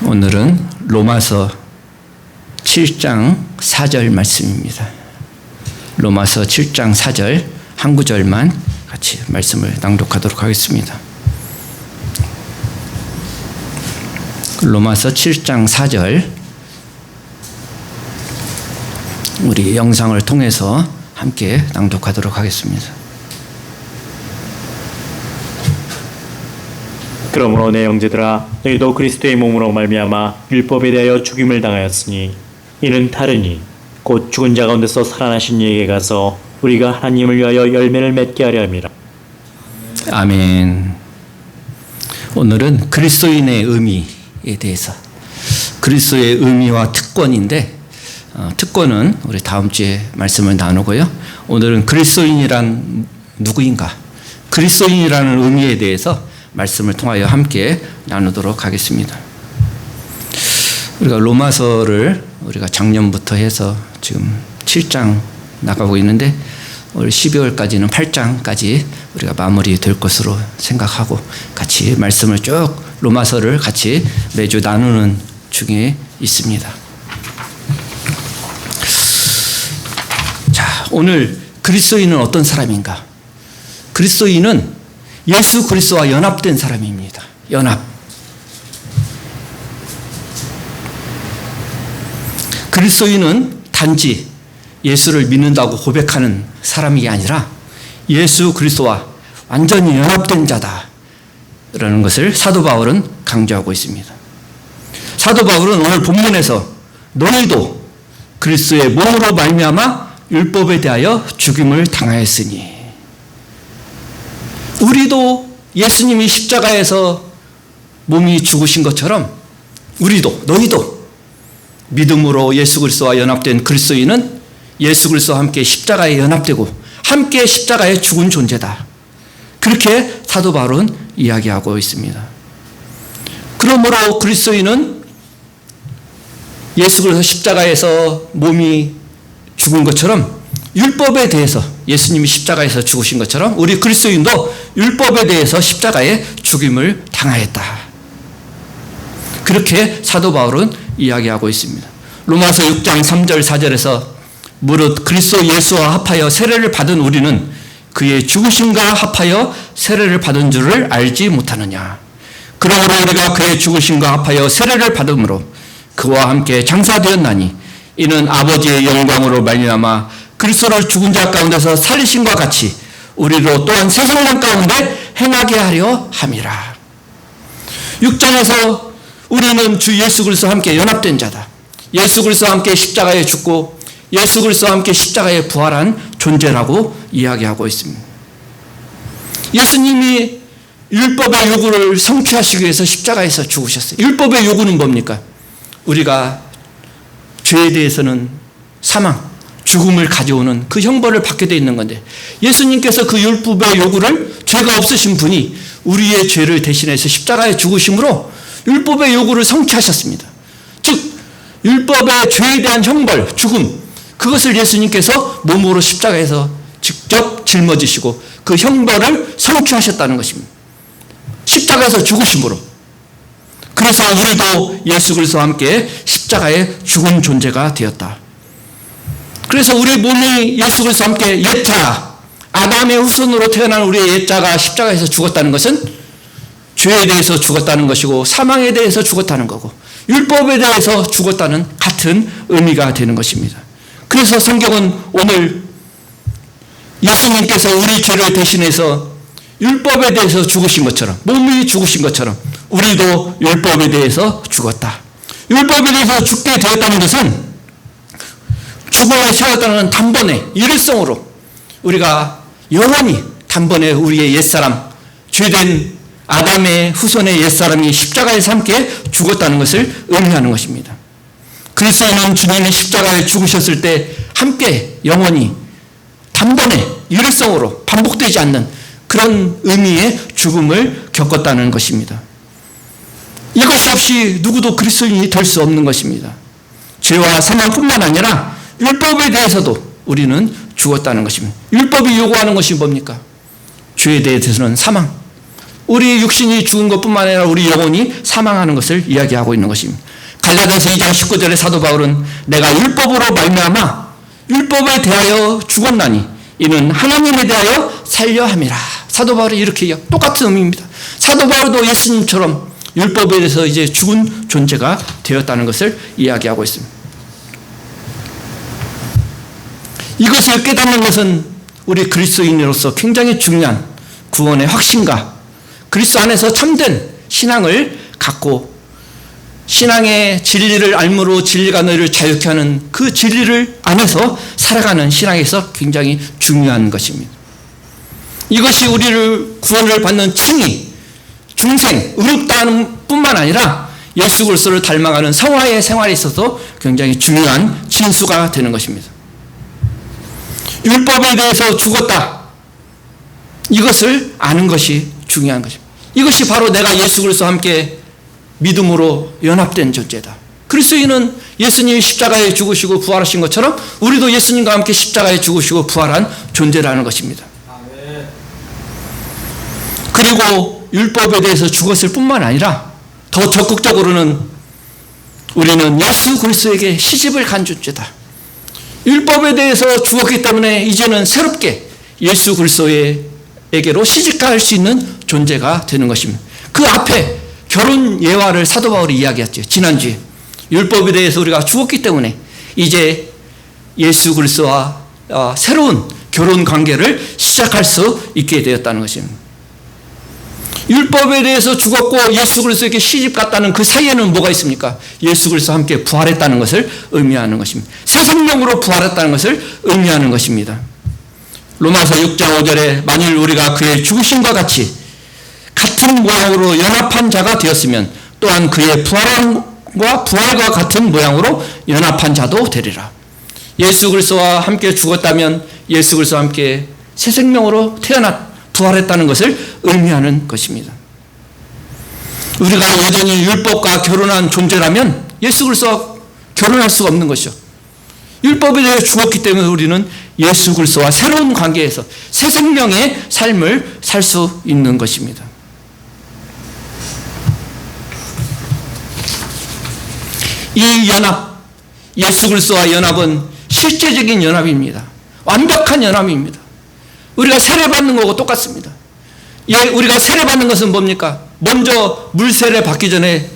오늘은 로마서 7장 4절 말씀입니다. 로마서 7장 4절 한 구절만 같이 말씀을 낭독하도록 하겠습니다. 로마서 7장 4절 우리 영상을 통해서 함께 낭독하도록 하겠습니다. 그러므로 내 형제들아 너희도 그리스도의 몸으로 말미암아 율법에 대하여 죽임을 당하였으니 이는 다르니 곧 죽은 자 가운데서 살아나신 이에게 가서 우리가 하나님을 위하여 열매를 맺게 하려 함이라. 아멘. 오늘은 그리스도인의 의미에 대해서, 그리스도의 의미와 특권인데 특권은 우리 다음 주에 말씀을 나누고요. 오늘은 그리스도인이란 누구인가, 그리스도인이라는 의미에 대해서 말씀을 통하여 함께 나누도록 하겠습니다. 우리가 로마서를 우리가 작년부터 해서 지금 7장 나가고 있는데 올 12월까지는 8장까지 우리가 마무리될 것으로 생각하고 같이 말씀을 쭉 로마서를 같이 매주 나누는 중에 있습니다. 자, 오늘 그리스도인은 어떤 사람인가? 그리스도인은 예수 그리스도와 연합된 사람입니다. 연합. 그리스도인은 단지 예수를 믿는다고 고백하는 사람이 아니라 예수 그리스도와 완전히 연합된 자다라는 것을 사도 바울은 강조하고 있습니다. 사도 바울은 오늘 본문에서 너희도 그리스도의 몸으로 말미암아 율법에 대하여 죽임을 당하였으니, 우리도 예수님이 십자가에서 몸이 죽으신 것처럼 우리도, 너희도 믿음으로 예수 그리스도와 연합된 그리스도인은 예수 그리스도와 함께 십자가에 연합되고 함께 십자가에 죽은 존재다. 그렇게 사도 바울은 이야기하고 있습니다. 그러므로 그리스도인은 예수 그리스도 십자가에서 몸이 죽은 것처럼 율법에 대해서, 예수님이 십자가에서 죽으신 것처럼 우리 그리스도인도 율법에 대해서 십자가에 죽임을 당하였다. 그렇게 사도 바울은 이야기하고 있습니다. 로마서 6장 3절 4절에서 무릇 그리스도 예수와 합하여 세례를 받은 우리는 그의 죽으심과 합하여 세례를 받은 줄을 알지 못하느냐. 그러므로 우리가 그의 죽으심과 합하여 세례를 받음으로 그와 함께 장사되었나니 이는 아버지의 영광으로 말미암아 그리스도를 죽은 자 가운데서 살리심과 같이 우리로 또한 새 생명 가운데 행하게 하려 함이라. 6장에서 우리는 주 예수 그리스도와 함께 연합된 자다. 예수 그리스도와 함께 십자가에 죽고 예수 그리스도와 함께 십자가에 부활한 존재라고 이야기하고 있습니다. 예수님이 율법의 요구를 성취하시기 위해서 십자가에서 죽으셨어요. 율법의 요구는 뭡니까? 우리가 죄에 대해서는 사망, 죽음을 가져오는 그 형벌을 받게 되어 있는 건데, 예수님께서 그 율법의 요구를, 죄가 없으신 분이 우리의 죄를 대신해서 십자가에 죽으심으로 율법의 요구를 성취하셨습니다. 즉 율법의 죄에 대한 형벌, 죽음, 그것을 예수님께서 몸으로 십자가에서 직접 짊어지시고 그 형벌을 성취하셨다는 것입니다. 십자가에서 죽으심으로. 그래서 우리도 예수 그리스도와 함께 십자가에 죽은 존재가 되었다. 그래서 우리 몸이 예수 그리스도와 함께 옛자, 아담의 후손으로 태어난 우리의 옛자가 십자가에서 죽었다는 것은 죄에 대해서 죽었다는 것이고 사망에 대해서 죽었다는 거고 율법에 대해서 죽었다는 같은 의미가 되는 것입니다. 그래서 성경은 오늘 예수님께서 우리 죄를 대신해서 율법에 대해서 죽으신 것처럼, 몸이 죽으신 것처럼 우리도 율법에 대해서 죽었다. 율법에 대해서 죽게 되었다는 것은 죽음에 세웠다는 단번에 일회성으로 우리가 영원히 단번에 우리의 옛사람, 죄된 아담의 후손의 옛사람이 십자가에서 함께 죽었다는 것을 의미하는 것입니다. 그리스도는 주님이 십자가에 죽으셨을 때 함께 영원히 단번에 일회성으로 반복되지 않는 그런 의미의 죽음을 겪었다는 것입니다. 이것이 없이 누구도 그리스도인이 될 수 없는 것입니다. 죄와 사망뿐만 아니라 율법에 대해서도 우리는 죽었다는 것입니다. 율법이 요구하는 것이 뭡니까? 죄에 대해서는 사망, 우리 육신이 죽은 것뿐만 아니라 우리 영혼이 사망하는 것을 이야기하고 있는 것입니다. 갈라디아서 2장 19절에 사도 바울은 내가 율법으로 말미암아 율법에 대하여 죽었나니 이는 하나님에 대하여 살려 함이라. 사도 바울이 이렇게 똑같은 의미입니다. 사도 바울도 예수님처럼 율법에 대해서 이제 죽은 존재가 되었다는 것을 이야기하고 있습니다. 이것을 깨닫는 것은 우리 그리스도인으로서 굉장히 중요한 구원의 확신과 그리스도 안에서 참된 신앙을 갖고 신앙의 진리를 알므로 진리가 너희를 자유케 하는 그 진리를 안에서 살아가는 신앙에서 굉장히 중요한 것입니다. 이것이 우리를 구원을 받는 칭의, 중생, 의롭다는 뿐만 아니라 예수 그리스도를 닮아가는 성화의 생활에 있어서 굉장히 중요한 진수가 되는 것입니다. 율법에 대해서 죽었다. 이것을 아는 것이 중요한 것입니다. 이것이 바로 내가 예수 그리스도와 함께 믿음으로 연합된 존재다. 그리스도인은 예수님이 십자가에 죽으시고 부활하신 것처럼 우리도 예수님과 함께 십자가에 죽으시고 부활한 존재라는 것입니다. 그리고 율법에 대해서 죽었을 뿐만 아니라 더 적극적으로는 우리는 예수 그리스도에게 시집을 간 존재다. 율법에 대해서 죽었기 때문에 이제는 새롭게 예수 그리스도에게로 시집갈 수 있는 존재가 되는 것입니다. 그 앞에 결혼 예화를 사도 바울이 이야기했죠. 지난주에 율법에 대해서 우리가 죽었기 때문에 이제 예수 그리스도와 새로운 결혼 관계를 시작할 수 있게 되었다는 것입니다. 율법에 대해서 죽었고 예수 그리스도에게 시집 갔다는 그 사이에는 뭐가 있습니까? 예수 그리스도와 함께 부활했다는 것을 의미하는 것입니다. 새 생명으로 부활했다는 것을 의미하는 것입니다. 로마서 6장 5절에 만일 우리가 그의 죽으심과 같이 같은 모양으로 연합한 자가 되었으면 또한 그의 부활과 같은 모양으로 연합한 자도 되리라. 예수 그리스도와 함께 죽었다면 예수 그리스도와 함께 새 생명으로 부활했다는 것을 의미하는 것입니다. 우리가 여전히 율법과 결혼한 존재라면 예수 그리스도와 결혼할 수가 없는 것이죠. 율법에 대해 죽었기 때문에 우리는 예수 그리스도와 새로운 관계에서 새 생명의 삶을 살 수 있는 것입니다. 이 연합, 예수 그리스도와 연합은 실제적인 연합입니다. 완벽한 연합입니다. 우리가 세례받는 거하고 똑같습니다. 우리가 세례받는 것은 뭡니까? 먼저 물 세례 받기 전에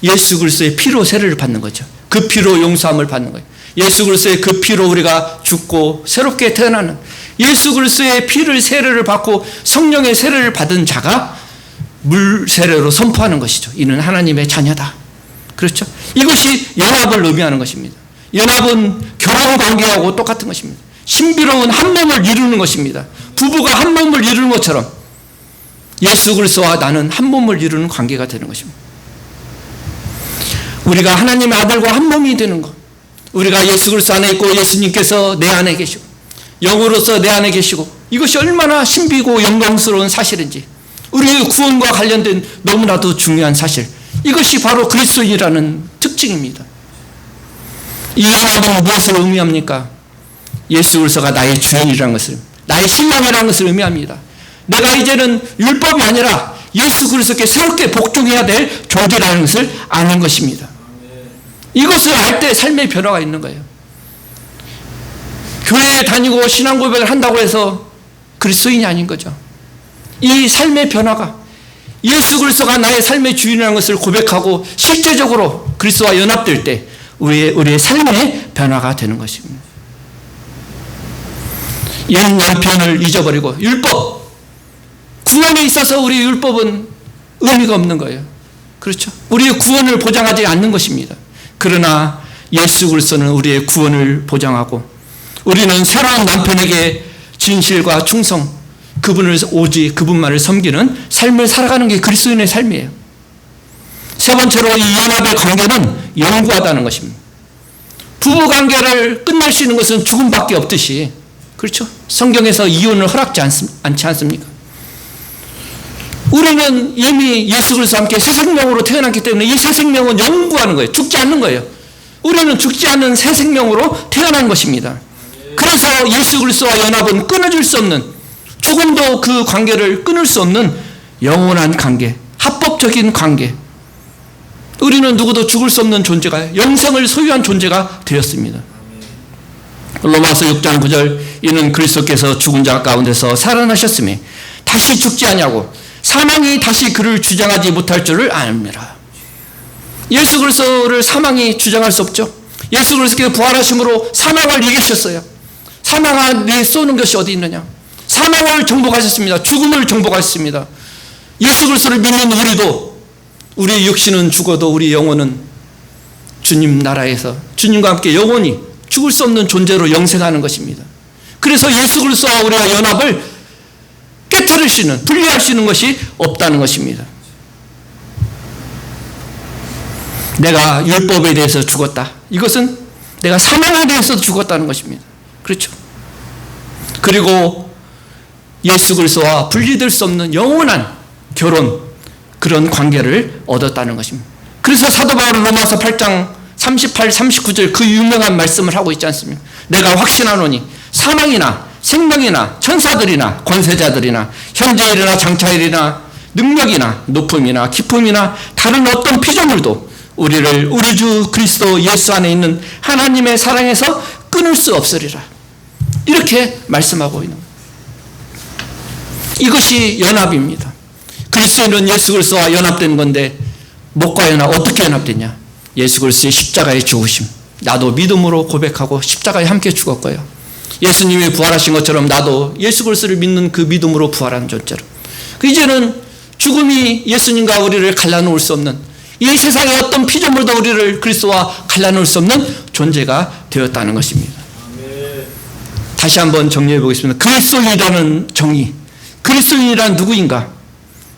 예수 그리스도의 피로 세례를 받는 거죠. 그 피로 용서함을 받는 거예요. 예수 그리스도의 그 피로 우리가 죽고 새롭게 태어나는 예수 그리스도의 피를 세례를 받고 성령의 세례를 받은 자가 물 세례로 선포하는 것이죠. 이는 하나님의 자녀다. 그렇죠? 이것이 연합을 의미하는 것입니다. 연합은 결혼 관계하고 똑같은 것입니다. 신비로운 한 몸을 이루는 것입니다. 부부가 한 몸을 이루는 것처럼 예수 그리스도와 나는 한 몸을 이루는 관계가 되는 것입니다. 우리가 하나님의 아들과 한 몸이 되는 것. 우리가 예수 그리스도 안에 있고 예수님께서 내 안에 계시고 영으로서 내 안에 계시고 이것이 얼마나 신비고 영광스러운 사실인지 우리의 구원과 관련된 너무나도 중요한 사실. 이것이 바로 그리스도인이라는 특징입니다. 이 연합은 무엇을 의미합니까? 예수 그리스도가 나의 주인이라는 것을, 나의 신랑이라는 것을 의미합니다. 내가 이제는 율법이 아니라 예수 그리스도께 새롭게 복종해야 될 존재라는 것을 아는 것입니다. 이것을 알 때 삶의 변화가 있는 거예요. 교회에 다니고 신앙 고백을 한다고 해서 그리스도인이 아닌 거죠. 이 삶의 변화가 예수 그리스도가 나의 삶의 주인이라는 것을 고백하고 실제적으로 그리스도와 연합될 때 우리의 삶의 변화가 되는 것입니다. 옛 남편을 잊어버리고 율법, 구원에 있어서 우리 율법은 의미가 없는 거예요. 그렇죠? 우리의 구원을 보장하지 않는 것입니다. 그러나 예수 그리스도는 우리의 구원을 보장하고 우리는 새로운 남편에게 진실과 충성, 오직 그분만을 섬기는 삶을 살아가는 게 그리스도인의 삶이에요. 세 번째로 이 연합의 관계는 영구하다는 것입니다. 부부 관계를 끝낼 수 있는 것은 죽음밖에 없듯이, 그렇죠? 성경에서 이혼을 허락지 않지 않습니까? 우리는 이미 예수 그리스도와 함께 새 생명으로 태어났기 때문에 이 새 생명은 영구하는 거예요. 죽지 않는 거예요. 우리는 죽지 않는 새 생명으로 태어난 것입니다. 그래서 예수 그리스도와 연합은 끊어질 수 없는, 조금도 그 관계를 끊을 수 없는 영원한 관계, 합법적인 관계. 우리는 누구도 죽을 수 없는 존재가, 영생을 소유한 존재가 되었습니다. 로마서 6장 9절, 이는 그리스도께서 죽은 자 가운데서 살아나셨으니 다시 죽지 아니하고 사망이 다시 그를 주장하지 못할 줄을 압니다. 예수 그리스도를 사망이 주장할 수 없죠. 예수 그리스도께서 부활하심으로 사망을 이기셨어요. 사망아 네 쏘는 것이 어디 있느냐. 사망을 정복하셨습니다. 죽음을 정복하셨습니다. 예수 그리스도를 믿는 우리도, 우리 육신은 죽어도 우리 영혼은 주님 나라에서 주님과 함께 영원히 죽을 수 없는 존재로 영생하는 것입니다. 그래서 예수 그리스도와 우리가 연합을 깨뜨릴 수 있는, 분리할 수 있는 것이 없다는 것입니다. 내가 율법에 대해서 죽었다. 이것은 내가 사망에 대해서 죽었다는 것입니다. 그렇죠. 그리고 예수 그리스도와 분리될 수 없는 영원한 결혼, 그런 관계를 얻었다는 것입니다. 그래서 사도 바울은 로마서 8장 38, 39절 그 유명한 말씀을 하고 있지 않습니까? 내가 확신하노니 사망이나 생명이나 천사들이나 권세자들이나 현재일이나 장차일이나 능력이나 높음이나 기쁨이나 다른 어떤 피조물도 우리를 우리 주 그리스도 예수 안에 있는 하나님의 사랑에서 끊을 수 없으리라. 이렇게 말씀하고 있는 거예요. 이것이 연합입니다. 그리스도인은 예수 그리스도와 연합된 건데, 목과 연합 어떻게 연합됐냐? 예수 그리스도의 십자가의 죽으심, 나도 믿음으로 고백하고 십자가에 함께 죽었고요. 예수님이 부활하신 것처럼 나도 예수 그리스도를 믿는 그 믿음으로 부활한 존재로, 이제는 죽음이 예수님과 우리를 갈라놓을 수 없는, 이 세상의 어떤 피조물도 우리를 그리스도와 갈라놓을 수 없는 존재가 되었다는 것입니다. 다시 한번 정리해 보겠습니다. 그리스도인이라는 정의, 그리스도인이란 누구인가?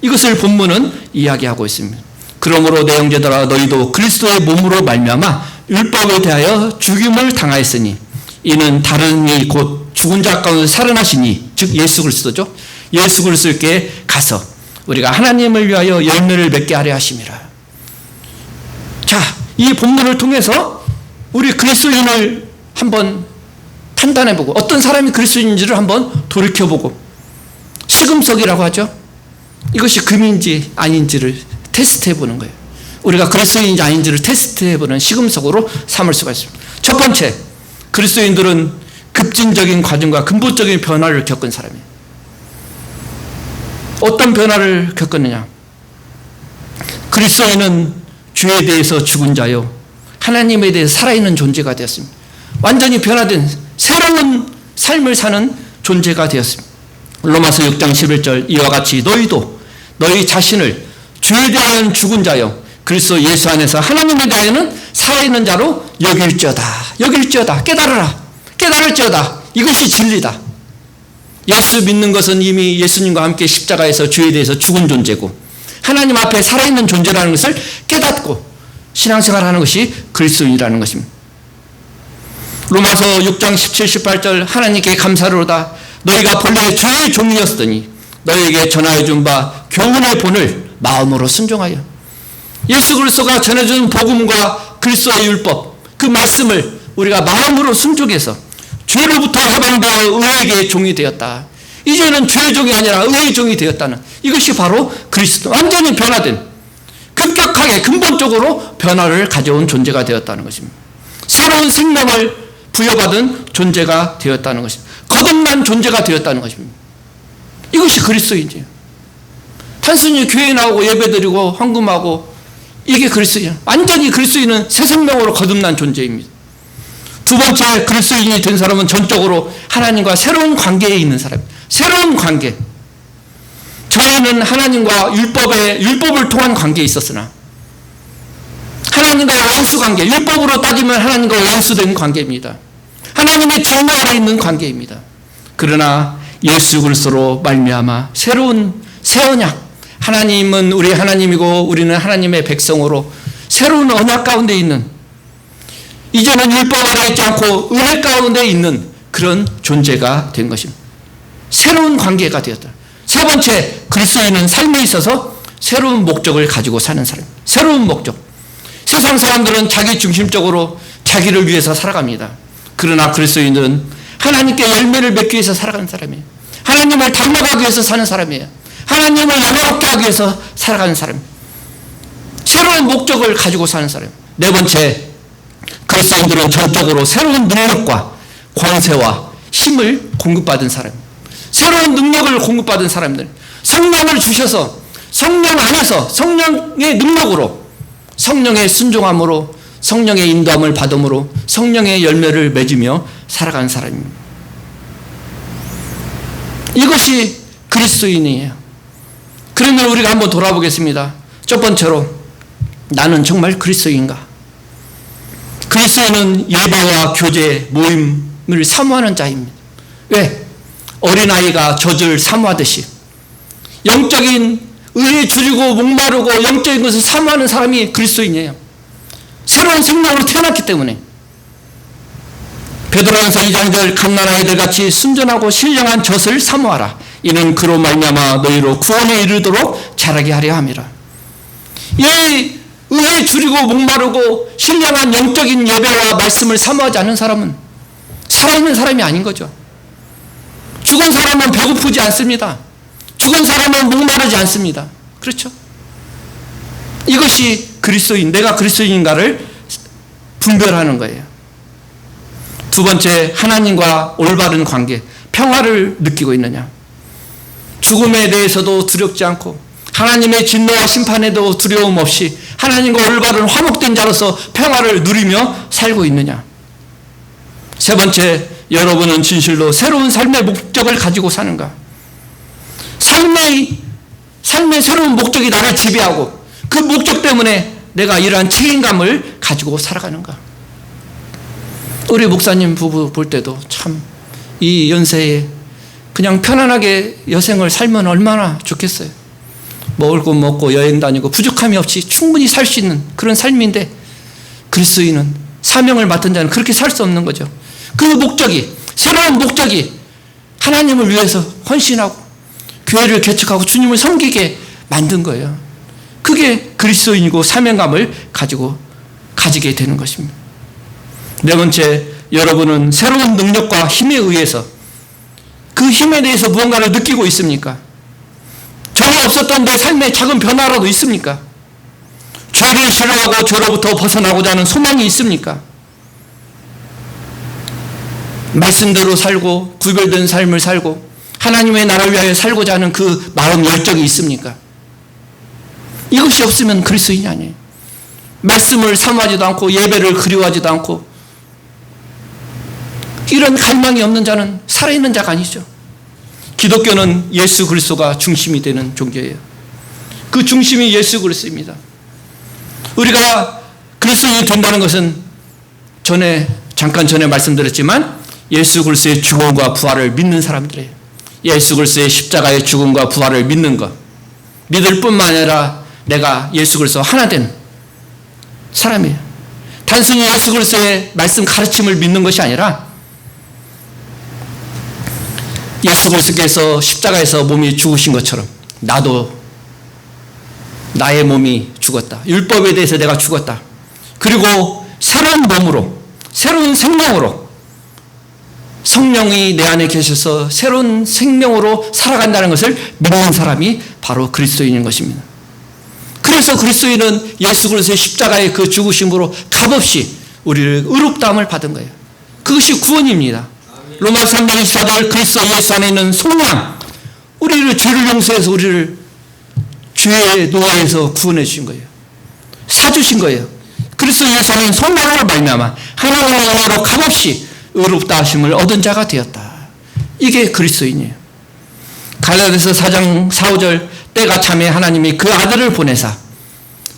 이것을 본문은 이야기하고 있습니다. 그러므로 내 형제들아 너희도 그리스도의 몸으로 말미암아 율법에 대하여 죽임을 당하였으니 이는 다른 이 곧 죽은 자 가운데 살아나시니, 즉 예수 그리스도죠. 예수 그리스도께 가서 우리가 하나님을 위하여 열매를 맺게 하려 하심이라. 자, 이 본문을 통해서 우리 그리스도인을 한번 판단해보고, 어떤 사람이 그리스도인지를 한번 돌이켜보고, 시금석이라고 하죠. 이것이 금인지 아닌지를 테스트해보는 거예요. 우리가 그리스도인인지 아닌지를 테스트해보는 시금석으로 삼을 수가 있습니다. 첫 번째, 그리스도인들은 급진적인 과정과 근본적인 변화를 겪은 사람이에요. 어떤 변화를 겪었느냐? 그리스도인은 주에 대해서 죽은 자요, 하나님에 대해서 살아있는 존재가 되었습니다. 완전히 변화된 새로운 삶을 사는 존재가 되었습니다. 로마서 6장 11절, 이와 같이 너희도 너희 자신을 주에 대한 죽은 자요 그리스도 예수 안에서 하나님에 대하여는 살아있는 자로 여길지어다. 깨달을지어다. 이것이 진리다. 예수 믿는 것은 이미 예수님과 함께 십자가에서 주에 대해서 죽은 존재고, 하나님 앞에 살아있는 존재라는 것을 깨닫고 신앙생활하는 것이 그리스도인이라는 것입니다. 로마서 6장 17, 18절, 하나님께 감사로다. 너희가 본래 주의 종이었으니 너희에게 전하여 준 바 교훈의 본을 마음으로 순종하여. 예수 그리스도가 전해준 복음과 그리스도의 율법, 그 말씀을 우리가 마음으로 순종해서 죄로부터 해방되어 의에게 종이 되었다. 이제는 죄의 종이 아니라 의의 종이 되었다는, 이것이 바로 그리스도, 완전히 변화된, 급격하게 근본적으로 변화를 가져온 존재가 되었다는 것입니다. 새로운 생명을 부여받은 존재가 되었다는 것입니다. 거듭난 존재가 되었다는 것입니다. 이것이 그리스도인이에요. 단순히 교회에 나오고 예배드리고 헌금하고 이게 그리스도인, 완전히 그리스도인은 새 생명으로 거듭난 존재입니다. 두 번째, 그리스도인이 된 사람은 전적으로 하나님과 새로운 관계에 있는 사람. 새로운 관계. 저희는 하나님과 율법을 통한 관계에 있었으나 하나님과의 원수관계, 율법으로 따지면 하나님과 원수된 관계입니다. 하나님의 정의 아래 있는 관계입니다. 그러나 예수 그리스도로 말미암아 새로운 새 언약, 하나님은 우리 하나님이고 우리는 하나님의 백성으로 새로운 언약 가운데 있는, 이제는 율법 아래 있지 않고 은혜 가운데 있는 그런 존재가 된 것입니다. 새로운 관계가 되었다. 세 번째, 그리스도인은 삶에 있어서 새로운 목적을 가지고 사는 사람입니다. 새로운 목적. 세상 사람들은 자기 중심적으로 자기를 위해서 살아갑니다. 그러나 그리스도인은 하나님께 열매를 맺기 위해서 살아가는 사람이에요. 하나님을 닮아가기 위해서 사는 사람이에요. 하나님을 영화롭게 하기 위해서 살아가는 사람, 새로운 목적을 가지고 사는 사람. 네 번째, 그리스도인들은 전적으로 새로운 능력과 권세와 힘을 공급받은 사람, 새로운 능력을 공급받은 사람들, 성령을 주셔서 성령 안에서 성령의 능력으로, 성령의 순종함으로, 성령의 인도함을 받음으로 성령의 열매를 맺으며 살아가는 사람입니다. 이것이 그리스도인이에요. 그러면 우리가 한번 돌아보겠습니다. 첫 번째로, 나는 정말 그리스도인가? 그리스도인은 예배와 교제, 모임을 사모하는 자입니다. 왜? 어린아이가 젖을 사모하듯이 영적인 의에 줄이고 목마르고 영적인 것을 사모하는 사람이 그리스도인이에요. 새로운 생명으로 태어났기 때문에. 베드로전서 2장 갓난아이들 같이 순전하고 신령한 젖을 사모하라. 이는 그로 말미암아 너희로 구원에 이르도록 자라게 하려 함이라. 이 의에 줄이고 목마르고 신령한 영적인 예배와 말씀을 사모하지 않는 사람은 살아있는 사람이 아닌 거죠. 죽은 사람은 배고프지 않습니다. 죽은 사람은 목마르지 않습니다. 그렇죠? 이것이 그리스도인, 내가 그리스도인인가를 분별하는 거예요. 두 번째, 하나님과 올바른 관계, 평화를 느끼고 있느냐? 죽음에 대해서도 두렵지 않고 하나님의 진노와 심판에도 두려움 없이 하나님과 올바른 화목된 자로서 평화를 누리며 살고 있느냐? 세 번째, 여러분은 진실로 새로운 삶의 목적을 가지고 사는가? 삶의 새로운 목적이 나를 지배하고 그 목적 때문에 내가 이러한 책임감을 가지고 살아가는가? 우리 목사님 부부 볼 때도 참 이 연세에 그냥 편안하게 여생을 살면 얼마나 좋겠어요. 먹을 것 먹고 여행 다니고 부족함이 없이 충분히 살 수 있는 그런 삶인데, 그리스도인은, 사명을 맡은 자는 그렇게 살 수 없는 거죠. 그 목적이, 새로운 목적이 하나님을 위해서 헌신하고 교회를 개척하고 주님을 섬기게 만든 거예요. 그게 그리스도인이고 사명감을 가지게 되는 것입니다. 네 번째, 여러분은 새로운 능력과 힘에 의해서 그 힘에 대해서 무언가를 느끼고 있습니까? 전혀 없었던 내 삶의 작은 변화라도 있습니까? 죄를 싫어하고 죄로부터 벗어나고자 하는 소망이 있습니까? 말씀대로 살고 구별된 삶을 살고 하나님의 나라를 위하여 살고자 하는 그 마음 열정이 있습니까? 이것이 없으면 그리스도인이 아니에요. 말씀을 사모하지도 않고 예배를 그리워하지도 않고 이런 갈망이 없는 자는 살아있는 자가 아니죠. 기독교는 예수 그리스도가 중심이 되는 종교예요. 그 중심이 예수 그리스도입니다. 우리가 그리스도인이 된다는 것은 잠깐 전에 말씀드렸지만 예수 그리스도의 죽음과 부활을 믿는 사람들이에요. 예수 그리스도의 십자가의 죽음과 부활을 믿는 것, 믿을 뿐만 아니라 내가 예수 그리스도와 하나 된 사람이에요. 단순히 예수 그리스도의 말씀 가르침을 믿는 것이 아니라 예수 그리스도께서 십자가에서 몸이 죽으신 것처럼 나도 나의 몸이 죽었다. 율법에 대해서 내가 죽었다. 그리고 새로운 몸으로, 새로운 생명으로 성령이 내 안에 계셔서 새로운 생명으로 살아간다는 것을 믿는 사람이 바로 그리스도인인 것입니다. 그래서 그리스도인은 예수 그리스도의 십자가의 그 죽으심으로 값없이 우리를 의롭다함을 받은 거예요. 그것이 구원입니다. 로마서 3장 24절 그리스도 예수 안에 있는 속량, 우리를 죄를 용서해서 우리를 죄의 노예에서 구원해 주신 거예요. 사주신 거예요. 그리스도 예수 안에 있는 속량으로 말미암아 하나님의 은혜로 값없이 의롭다 하심을 얻은 자가 되었다. 이게 그리스도인이에요. 갈라디아서 4장 4, 5절 때가 참에 하나님이 그 아들을 보내사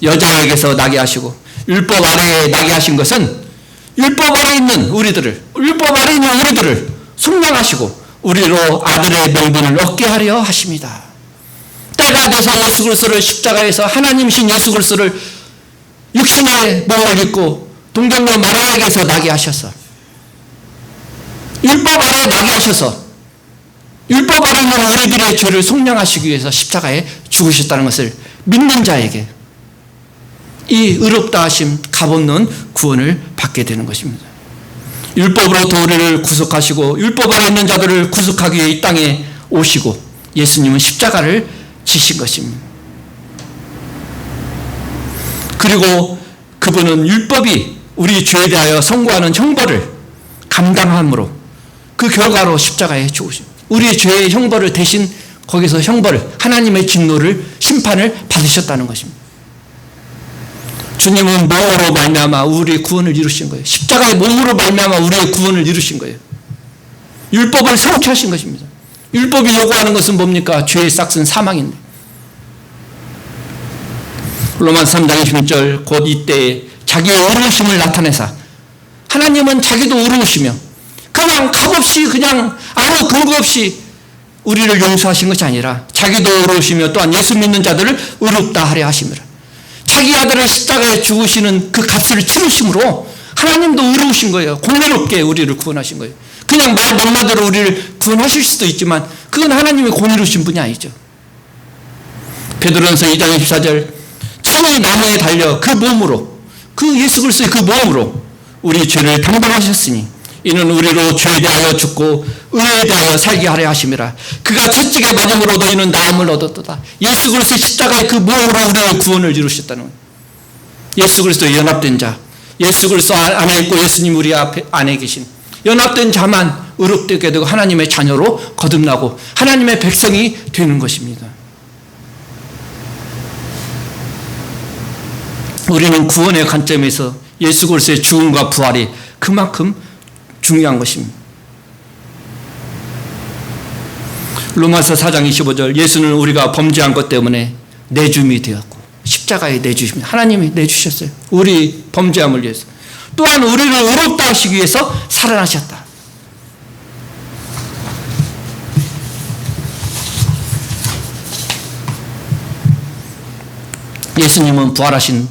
여자에게서 나게 하시고 율법 아래에 나게 하신 것은 율법 아래에 있는 우리들을 속량하시고 우리로 아들의 명분을 얻게 하려 하십니다. 때가 돼서 예수 그리스도를 십자가에서 하나님이신 예수 그리스도를 육신의 몸을 입고 동정녀 마리아에게서 나게 하셔서 율법 아래에 나게 하셔서 율법 아래에 있는 우리들의 죄를 속량하시기 위해서 십자가에 죽으셨다는 것을 믿는 자에게 이 의롭다 하심 값없는 구원을 받게 되는 것입니다. 율법으로부터 우리를 구속하시고 율법 아래 있는 자들을 구속하기 위해 이 땅에 오시고 예수님은 십자가를 지신 것입니다. 그리고 그분은 율법이 우리 죄에 대하여 선고하는 형벌을 감당함으로 그 결과로 십자가에 죽으십니다. 우리의 죄의 형벌을 대신 거기서 형벌을, 하나님의 진노를, 심판을 받으셨다는 것입니다. 주님은 몸으로 말미암아 우리의 구원을 이루신 거예요. 십자가의 몸으로 말미암아 우리의 구원을 이루신 거예요. 율법을 성취하신 것입니다. 율법이 요구하는 것은 뭡니까? 죄의 싹은 사망인데. 로마서 3장 26절 곧 이때에 자기의 의로우심을 나타내사, 하나님은 자기도 의로우시며 그냥 값없이 그냥 아무 근거 없이 우리를 용서하신 것이 아니라 자기도 의로우시며 또한 예수 믿는 자들을 의롭다 하려 하심이라. 자기 아들을 십자가에 죽으시는 그 값을 치르심으로 하나님도 의로우신 거예요. 공의롭게 우리를 구원하신 거예요. 그냥 말 몇마디로 우리를 구원하실 수도 있지만 그건 하나님의 공의로우신 분이 아니죠. 베드로전서 2장 24절 친히 나무에 달려 그 몸으로, 그 예수 그리스도의 그 몸으로 우리 죄를 담당하셨으니 이는 우리로 죄에 대하여 죽고 의에 대하여 살게 하려 하심이라. 그가 채찍에 맞음으로 너희는 나음을 얻었도다. 예수 그리스도의 십자가의 그 몸으로 우리의 구원을 이루셨다는 거예요. 예수 그리스도의 연합된 자, 예수 그리스도 안에 있고 예수님 우리 안에 계신 연합된 자만 의롭게 되고 하나님의 자녀로 거듭나고 하나님의 백성이 되는 것입니다. 우리는 구원의 관점에서 예수 그리스도의 죽음과 부활이 그만큼 중요한 것입니다. 로마서 4장 25절 예수는 우리가 범죄한 것 때문에 내줌이 되었고 십자가에 내주십니다. 하나님이 내주셨어요. 우리 범죄함을 위해서. 또한 우리를 의롭다 하시기 위해서 살아나셨다. 예수님은 부활하신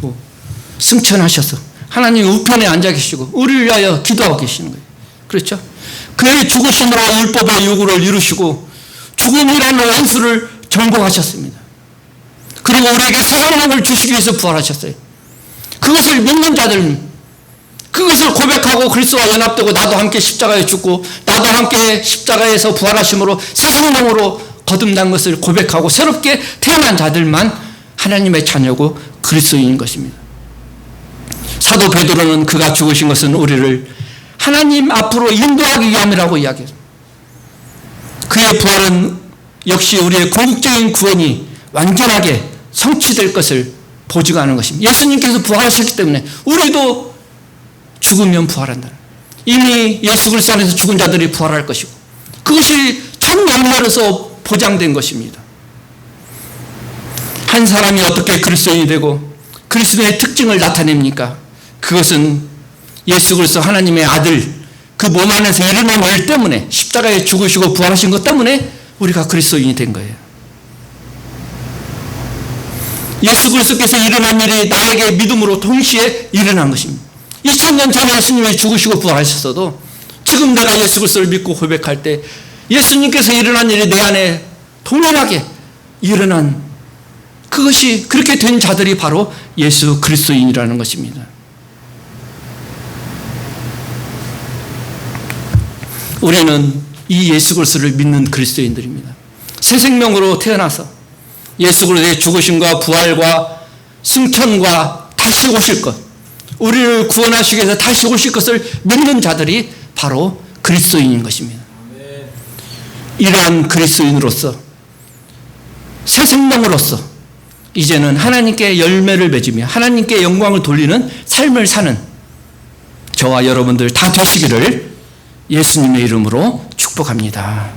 후 승천하셔서 하나님 우편에 앉아 계시고 우리를 위하여 기도하고 계시는 거예요. 그렇죠? 그의 죽으심으로 율법의 요구를 이루시고 죽음이라는 원수를 정복하셨습니다. 그리고 우리에게 새 생명을 주시기 위해서 부활하셨어요. 그것을 믿는 자들, 그것을 고백하고 그리스도와 연합되고 나도 함께 십자가에 죽고 나도 함께 십자가에서 부활하심으로 새 생명으로 거듭난 것을 고백하고 새롭게 태어난 자들만 하나님의 자녀고 그리스도인인 것입니다. 사도 베드로는 그가 죽으신 것은 우리를 하나님 앞으로 인도하기 위함이라고 이야기합니다. 그의 부활은 역시 우리의 궁극적인 구원이 완전하게 성취될 것을 보증하는 것입니다. 예수님께서 부활하셨기 때문에 우리도 죽으면 부활한다. 이미 예수 그리스도 안에서 죽은 자들이 부활할 것이고 그것이 천년만으로서 보장된 것입니다. 한 사람이 어떻게 그리스도인이 되고 그리스도의 특징을 나타냅니까? 그것은 예수 그리스도 하나님의 아들 그 몸 안에서 일어난 일 때문에 십자가에 죽으시고 부활하신 것 때문에 우리가 그리스도인이 된 거예요. 예수 그리스도께서 일어난 일이 나에게 믿음으로 동시에 일어난 것입니다. 2000년 전에 예수님이 죽으시고 부활하셨어도 지금 내가 예수 그리스도를 믿고 고백할 때 예수님께서 일어난 일이 내 안에 동일하게 일어난 그것이 그렇게 된 자들이 바로 예수 그리스도인이라는 것입니다. 우리는 이 예수 그리스도를 믿는 그리스도인들입니다. 새 생명으로 태어나서 예수 그리스도의 죽으심과 부활과 승천과 다시 오실 것, 우리를 구원하시기 위해서 다시 오실 것을 믿는 자들이 바로 그리스도인인 것입니다. 이러한 그리스도인으로서 새 생명으로서 이제는 하나님께 열매를 맺으며 하나님께 영광을 돌리는 삶을 사는 저와 여러분들 다 되시기를 예수님의 이름으로 축복합니다.